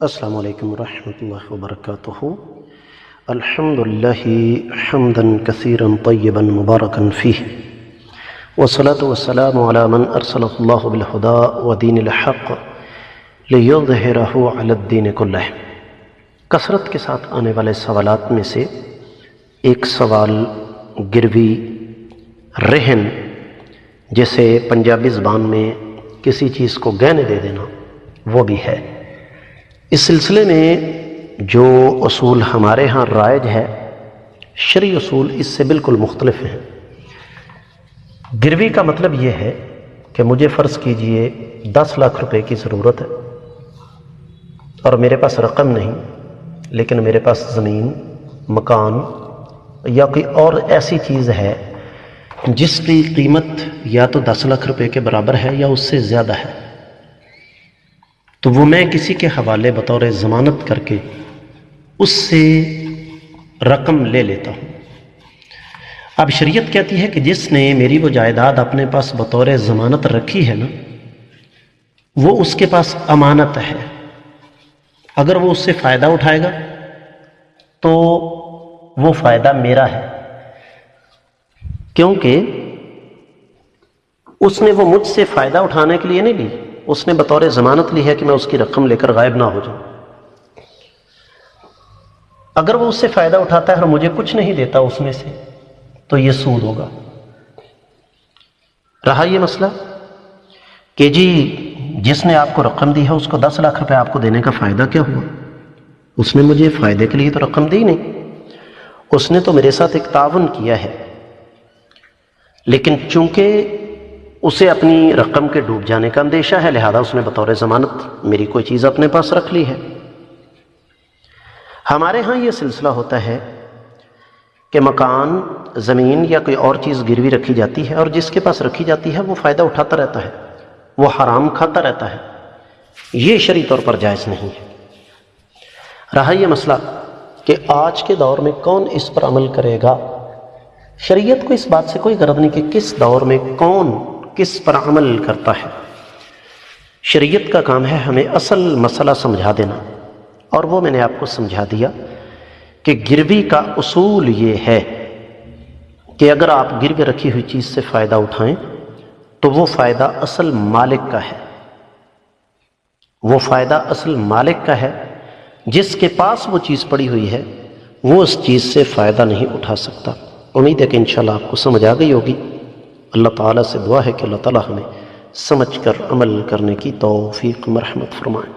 السلام علیکم ورحمۃ اللہ وبرکاتہ۔ الحمد للہ حمدا کثیرا طیبا مبارکا فیہ، والصلاة والسلام علی من ارسلہ اللہ بالہدی ودین الحق لیظہرہ علی الدین کلہ۔ کثرت کے ساتھ آنے والے سوالات میں سے ایک سوال گروی رہن، جیسے پنجابی زبان میں کسی چیز کو گہنے دے دینا، وہ بھی ہے۔ اس سلسلے میں جو اصول ہمارے ہاں رائج ہے، شرعی اصول اس سے بالکل مختلف ہیں۔ گروی کا مطلب یہ ہے کہ مجھے فرض کیجئے 10 لاکھ روپے کی ضرورت ہے اور میرے پاس رقم نہیں، لیکن میرے پاس زمین، مکان یا کوئی اور ایسی چیز ہے جس کی قیمت یا تو 10 لاکھ روپے کے برابر ہے یا اس سے زیادہ ہے، تو وہ میں کسی کے حوالے بطور ضمانت کر کے اس سے رقم لے لیتا ہوں۔ اب شریعت کہتی ہے کہ جس نے میری وہ جائیداد اپنے پاس بطور ضمانت رکھی ہے نا، وہ اس کے پاس امانت ہے۔ اگر وہ اس سے فائدہ اٹھائے گا تو وہ فائدہ میرا ہے، کیونکہ اس نے وہ مجھ سے فائدہ اٹھانے کے لیے نہیں لی، اس نے بطور ضمانت لی ہے کہ میں اس کی رقم لے کر غائب نہ ہو جاؤں۔ اگر وہ اس سے فائدہ اٹھاتا ہے اور مجھے کچھ نہیں دیتا اس میں سے، تو یہ سود ہوگا۔ رہا یہ مسئلہ کہ جی جس نے آپ کو رقم دی ہے اس کو 10 لاکھ روپے آپ کو دینے کا فائدہ کیا ہوا؟ اس نے مجھے فائدے کے لیے تو رقم دی نہیں، اس نے تو میرے ساتھ ایک تعاون کیا ہے، لیکن چونکہ اسے اپنی رقم کے ڈوب جانے کا اندیشہ ہے، لہذا اس نے بطور ضمانت میری کوئی چیز اپنے پاس رکھ لی ہے۔ ہمارے ہاں یہ سلسلہ ہوتا ہے کہ مکان، زمین یا کوئی اور چیز گروی رکھی جاتی ہے، اور جس کے پاس رکھی جاتی ہے وہ فائدہ اٹھاتا رہتا ہے، وہ حرام کھاتا رہتا ہے، یہ شرعی طور پر جائز نہیں ہے۔ رہا یہ مسئلہ کہ آج کے دور میں کون اس پر عمل کرے گا، شریعت کو اس بات سے کوئی غرض نہیں کہ کس دور میں کون کس پر عمل کرتا ہے۔ شریعت کا کام ہے ہمیں اصل مسئلہ سمجھا دینا، اور وہ میں نے آپ کو سمجھا دیا کہ گروی کا اصول یہ ہے کہ اگر آپ گروی رکھی ہوئی چیز سے فائدہ اٹھائیں تو وہ فائدہ اصل مالک کا ہے، وہ فائدہ اصل مالک کا ہے۔ جس کے پاس وہ چیز پڑی ہوئی ہے وہ اس چیز سے فائدہ نہیں اٹھا سکتا۔ امید ہے کہ انشاءاللہ آپ کو سمجھ آ گئی ہوگی۔ اللہ تعالیٰ سے دعا ہے کہ اللہ تعالیٰ ہمیں سمجھ کر عمل کرنے کی توفیق مرحمت فرمائے۔